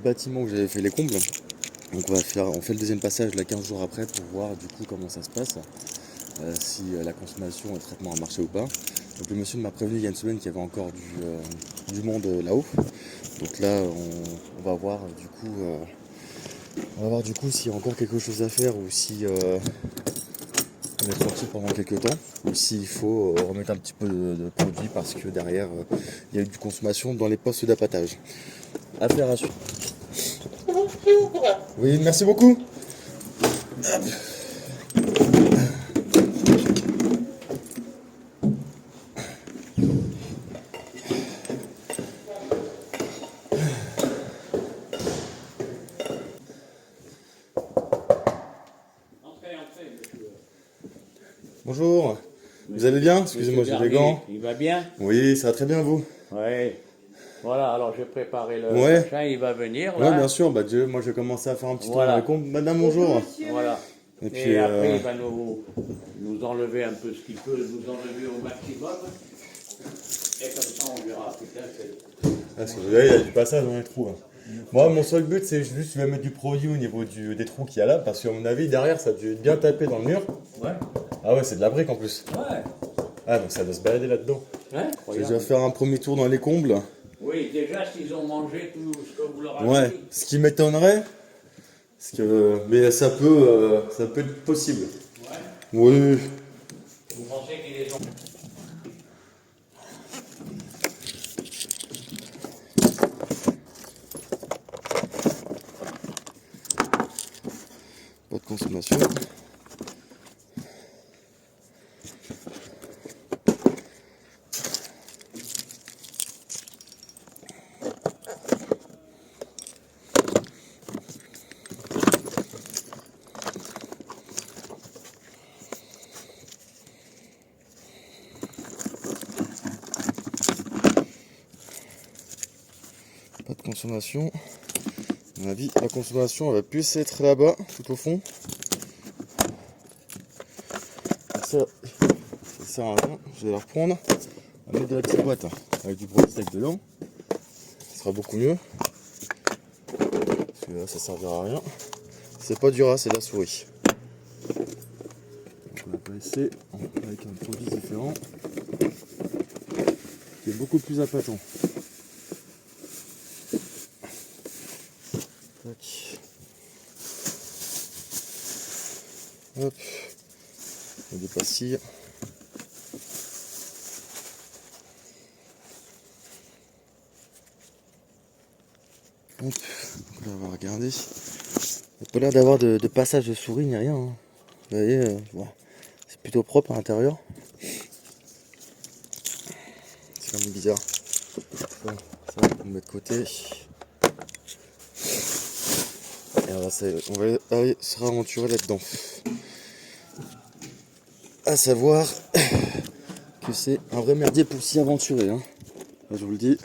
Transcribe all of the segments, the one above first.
bâtiment où j'avais fait les combles. Donc on fait le deuxième passage là 15 jours après pour voir du coup comment ça se passe, si la consommation et le traitement a marché ou pas. Donc le monsieur m'a prévenu il y a une semaine qu'il y avait encore du monde là-haut. Donc là on va voir du coup s'il y a encore quelque chose à faire ou si on est tranquille pendant quelques temps ou s'il faut remettre un petit peu de produit parce que derrière il y a eu du consommation dans les postes d'appâtage. Affaire à suivre. Oui, merci beaucoup. Bonjour, vous allez bien? Excusez-moi, j'ai des gants. Il va bien? Oui, ça va très bien, vous? Oui. Voilà, alors j'ai préparé le Ouais. machin, il va venir Ouais, là. bien sûr, moi je vais commencer à faire un petit tour dans Voilà. les comptes. Madame, bonjour. Voilà. Et Et puis, après, il va nous enlever un peu ce qu'il peut, nous enlever au maximum. Et comme ça, on verra. Putain, parce que vous voyez, il y a du passage dans les trous. Hein. Moi, mon seul but, c'est juste de mettre du produit au niveau des trous qu'il y a là, parce qu'à mon avis, derrière, ça a dû être bien tapé dans le mur. Ouais. Ah ouais, c'est de la brique en plus. Ouais. Ah, donc ça doit se balader là-dedans. Hein? Je vais déjà faire un premier tour dans les combles. Oui, déjà, s'ils ont mangé tout ce que vous leur avez Ouais, dit. ce qui m'étonnerait, mais ça peut être possible. Ouais. Oui. Vous pensez qu'ils les ont... Pas de consommation. Pas de consommation. À mon avis, la consommation elle va plus être là-bas, tout au fond. Ça sert à rien. Je vais la reprendre. On va mettre de la petite boîte avec du broad steak dedans. Ce sera beaucoup mieux. Parce que là, ça servira à rien. C'est pas du rat, c'est de la souris. Donc on va passer avec un produit différent qui est beaucoup plus appâtant. Tac. Hop. Il y a des pastilles. Hop. Donc là on va regarder. Il n'y a pas l'air d'avoir de passage de souris ni rien. Hein. Vous voyez, bon, c'est plutôt propre à l'intérieur. C'est quand même bizarre. Ça on met de côté. Et on va aller se raventurer là-dedans. À savoir que c'est un vrai merdier pour s'y aventurer. Hein. Là, je vous le dis.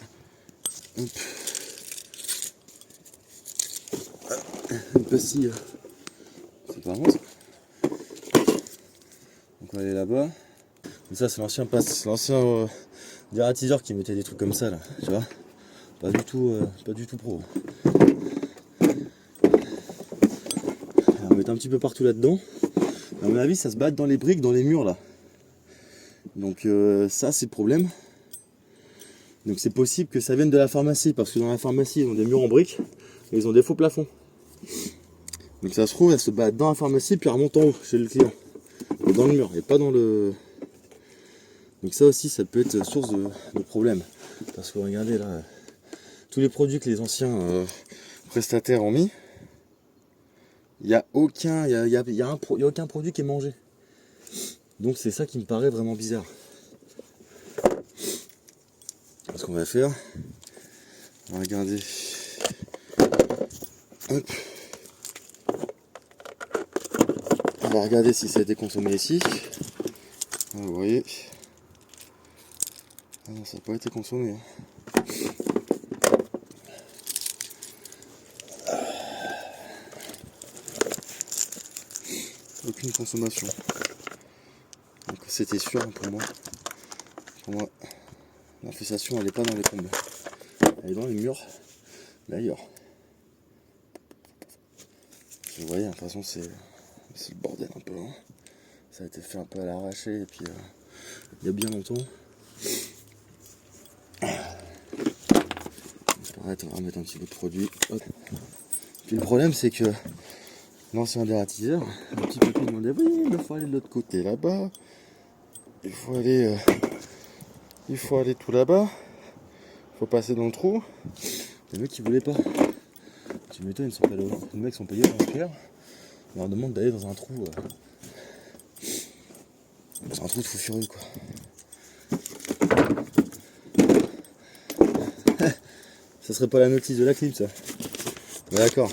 Hop. Une pastille. C'est pas bon ça. Donc on va aller là-bas. Et ça c'est l'ancien dératiseur qui mettait des trucs comme ça là. Tu vois. Pas du tout pro. On va mettre un petit peu partout là-dedans. À mon avis ça se bat dans les briques, dans les murs là. Donc ça c'est le problème. Donc c'est possible que ça vienne de la pharmacie, parce que dans la pharmacie ils ont des murs en briques et ils ont des faux plafonds. Donc ça se trouve elle se bat dans la pharmacie puis elle remonte en haut chez le client. Dans le mur et pas dans le... Donc ça aussi ça peut être source de problème. Parce que regardez là, tous les produits que les anciens prestataires ont mis, il n'y a aucun produit qui est mangé. Donc c'est ça qui me paraît vraiment bizarre. Ce qu'on va faire, on va regarder. Hop. On va regarder si ça a été consommé ici. Ah, vous voyez. Ah non, ça n'a pas été consommé. Hein. Aucune consommation. Donc c'était sûr pour moi. Pour moi, l'infestation elle n'est pas dans les combles. Elle est dans les murs, mais ailleurs. Vous voyez, de toute façon c'est le bordel un peu. Hein. Ça a été fait un peu à l'arraché et puis il y a bien longtemps. Pareil, on va remettre un petit peu de produit. Hop. Puis le problème c'est que l'ancien dératiseur, un petit peu tout demandait oui, il faut aller de l'autre côté là-bas. Il faut aller tout là-bas. Il faut passer dans le trou. Les mecs qui voulaient pas. Tu m'étonnes, les mecs sont payés dans le clair. On leur demande d'aller dans un trou. Dans un trou de fou furieux quoi. Ça serait pas la notice de la clim ça. Ouais, d'accord.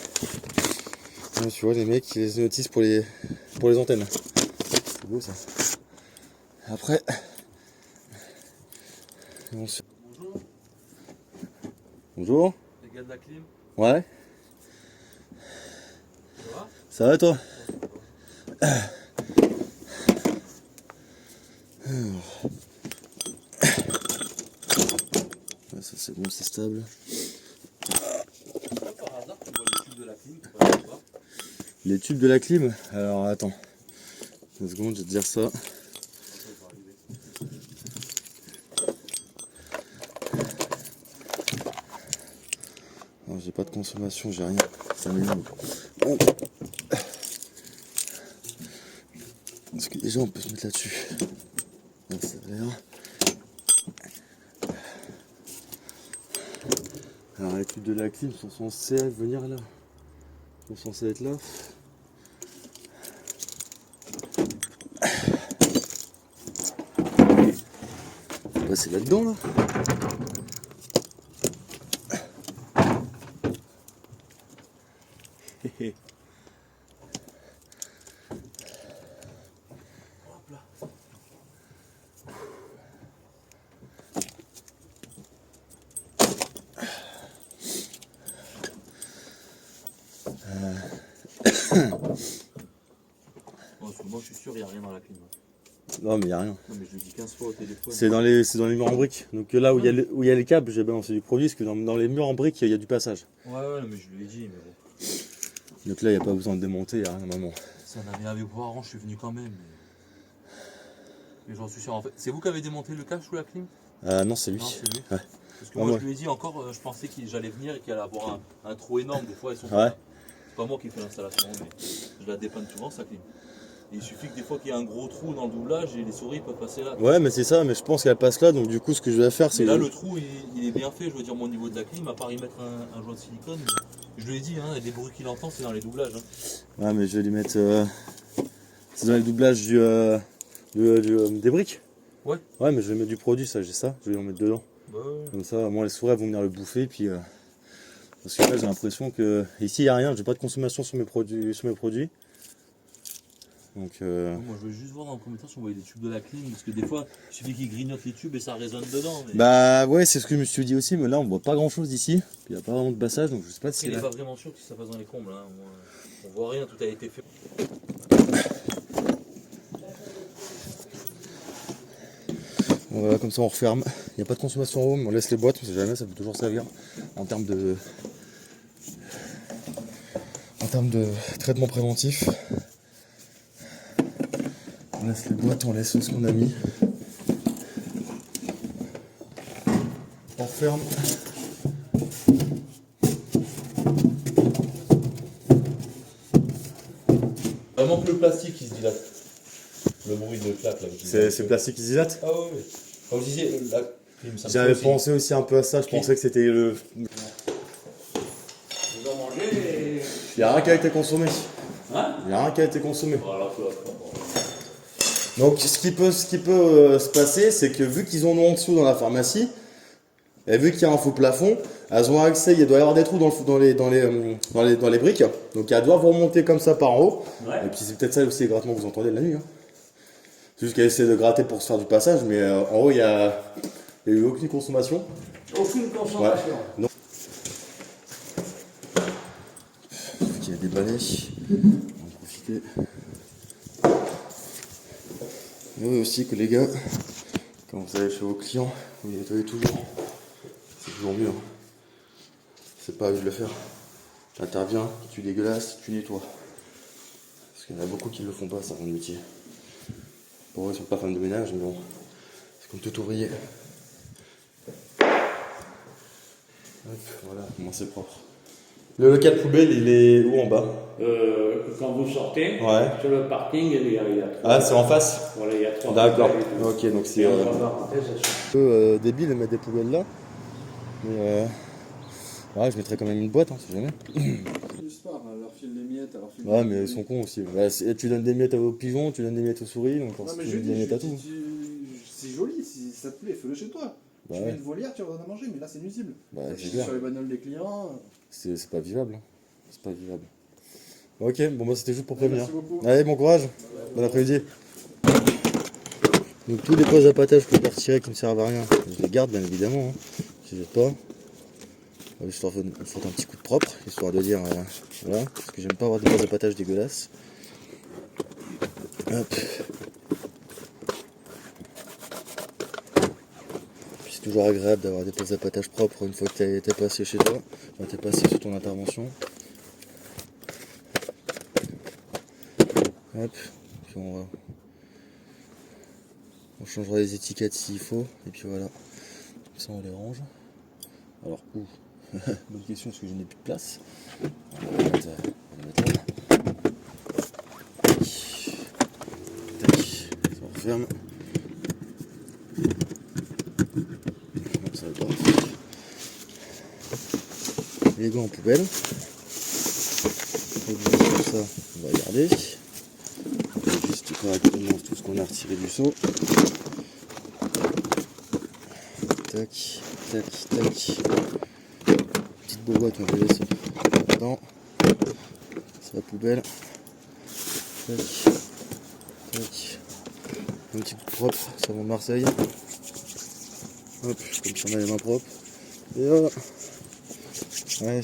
Ouais, tu vois les mecs qui les notices pour les antennes. C'est beau ça. Après. Bonjour, Bonjour. les gars de la clim, Ouais. ça va? Ça va toi? Ouais, ça c'est bon, c'est stable. Pourquoi par hasard tu vois le tube de la clim, tu vois pas? Les tubes de la clim. Alors attends. 2 secondes, je vais te dire ça. Non, j'ai pas de consommation, j'ai rien. Ça m'énerve. Oh. Parce que déjà on peut se mettre là-dessus. Là, ça a l'air. Alors les tubes de la clim sont censés venir là. Ils sont censés être là. Bah, c'est là-dedans là. Hop là. Bon, parce que moi je suis sûr il n'y a rien dans la clim. Non mais y a rien. Non mais je le dis 15 fois au téléphone. C'est dans les murs en briques. Donc là où il y a les câbles, j'ai balancé du produit, parce que dans les murs en briques, il y a du passage. Ouais, mais je lui ai dit, mais bon. Donc là, il n'y a pas besoin de démonter, il n'y a rien maman. C'est un ami avec Boiron, je suis venu quand même. Mais j'en suis sûr. En fait, c'est vous qui avez démonté le câble sous la clim? Non, c'est lui. Non, c'est lui. Ouais. Parce que Non, moi moi- je lui ai dit encore, je pensais que j'allais venir et qu'il allait avoir un trou énorme. Des fois ils sont Ouais. pas là. C'est pas moi qui fais l'installation, mais je la dépanne souvent sa clim. Et il suffit que des fois qu'il y ait un gros trou dans le doublage et les souris peuvent passer là. Ouais, mais c'est ça, mais je pense qu'elle passe là, donc du coup, ce que je vais faire, c'est. Mais là le trou il est bien fait, je veux dire, mon niveau de la clim, à part y mettre un joint de silicone. Je lui ai dit, hein, les bruits qu'il entend c'est dans les doublages. Hein. Ouais, mais je vais lui mettre. C'est dans le doublage des briques. Ouais. Ouais, mais je vais mettre du produit, ça, j'ai ça, je vais en mettre dedans. Bah ouais. Comme ça, moi, les souris elles vont venir le bouffer, puis. Parce que là, j'ai l'impression que. Ici, il n'y a rien, j'ai pas de consommation sur mes produits. Donc. Moi je veux juste voir dans le commentaire si on voyait des tubes de la clim, parce que des fois il suffit qu'ils grignotent les tubes et ça résonne dedans. Mais... Bah ouais, c'est ce que je me suis dit aussi, mais là on voit pas grand chose d'ici. Puis il n'y a pas vraiment de passage, donc je sais pas si il c'est n'est là. pas vraiment sûr que ça passe dans les combles. Hein. On voit rien, tout a été fait. Bon, voilà, comme ça on referme. Il n'y a pas de consommation en haut, mais on laisse les boîtes, on sait jamais, ça peut toujours servir en termes de traitement préventif. On laisse les boîtes, on laisse ce qu'on a mis. On referme. Vraiment que le plastique qui se dilate. Le bruit de claque là. C'est le plastique qui se dilate. Ah oui, oui. Comme je disais, la clim, ça me J'avais fait aussi. pensé aussi un peu à ça, je pensais que c'était le. Vous en mangez et... Il n'y a rien qui a été consommé. Hein? Il n'y a rien qui a été consommé. Voilà, Donc ce qui peut se passer, c'est que vu qu'ils en ont en dessous dans la pharmacie, et vu qu'il y a un faux plafond, elles ont accès, il doit y avoir des trous dans les briques, donc elles doivent remonter comme ça par en haut. Ouais. Et puis c'est peut-être ça aussi les grattements que vous entendez de la nuit. Hein. C'est juste qu'elles essaient de gratter pour se faire du passage, mais en haut il y a eu aucune consommation. Aucune concentration. Non. Il y a des balais, on va en profiter. Et oui aussi que les gars, quand vous allez chez vos clients, vous les nettoyez toujours. C'est toujours mieux. Hein. C'est pas à eux de le faire. T'interviens, tu dégueulasses, tu nettoies. Parce qu'il y en a beaucoup qui le font pas, ça, mon métier. Pour eux, ils sont pas femmes de ménage, mais bon, c'est comme tout ouvrier. Hop, voilà, comment c'est propre. Le local poubelle, il est où en bas? Quand vous sortez, Ouais. sur le parking, il y a 3. Ah, c'est en face? Voilà, il y a 3. D'accord. Ok, donc c'est Et un entre parenthèses, elles sont peu débile de mettre des poubelles là. Mais ouais, je mettrais quand même une boîte, hein, si jamais. Du sport, elle leur file les miettes, elle leur file Ouais, mais ils sont cons aussi. Bah, tu donnes des miettes aux pigeons, tu donnes des miettes aux souris, donc Non, si mais tu je donnes lui des dis, miettes à tout. c'est joli, si ça te plaît, fais-le chez toi. Bah Tu mets ouais. une volière, tu leur donnes à manger, mais là c'est nuisible. Bah, Ça c'est chie clair. sur les bagnoles des clients. C'est pas vivable. C'est pas vivable. Ok, bon bah c'était juste pour prévenir. Merci beaucoup. Allez, bon courage. Bon après-midi. Donc tous les pots à pâtage que je peux retirer qui ne servent à rien, je les garde bien évidemment. Hein. Je les jette pas. Histoire de faire un petit coup de propre, histoire de dire voilà, parce que j'aime pas avoir des pots à pâtage dégueulasses. Hop. Puis c'est toujours agréable d'avoir des pots à pâtage propres une fois que t'es passé chez toi, enfin t'es passé sur ton intervention. Hop, puis on changera les étiquettes s'il faut, et puis voilà. Comme ça on les range. Alors où? Bonne question parce que je n'ai plus de place. On va les mettre là. Tac. Ça on referme. Comme ça va. Les gants en poubelle. Comme ça, on va garder. On va juste correctement tout ce qu'on a retiré du seau. Tac, tac, tac. Petite boîte, on va laisser là-dedans. C'est la poubelle. Tac, tac. Un petit coup de propre, savon de Marseille. Hop, comme ça on a les mains propres. Et voilà. Ouais,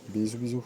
bisous, bisous.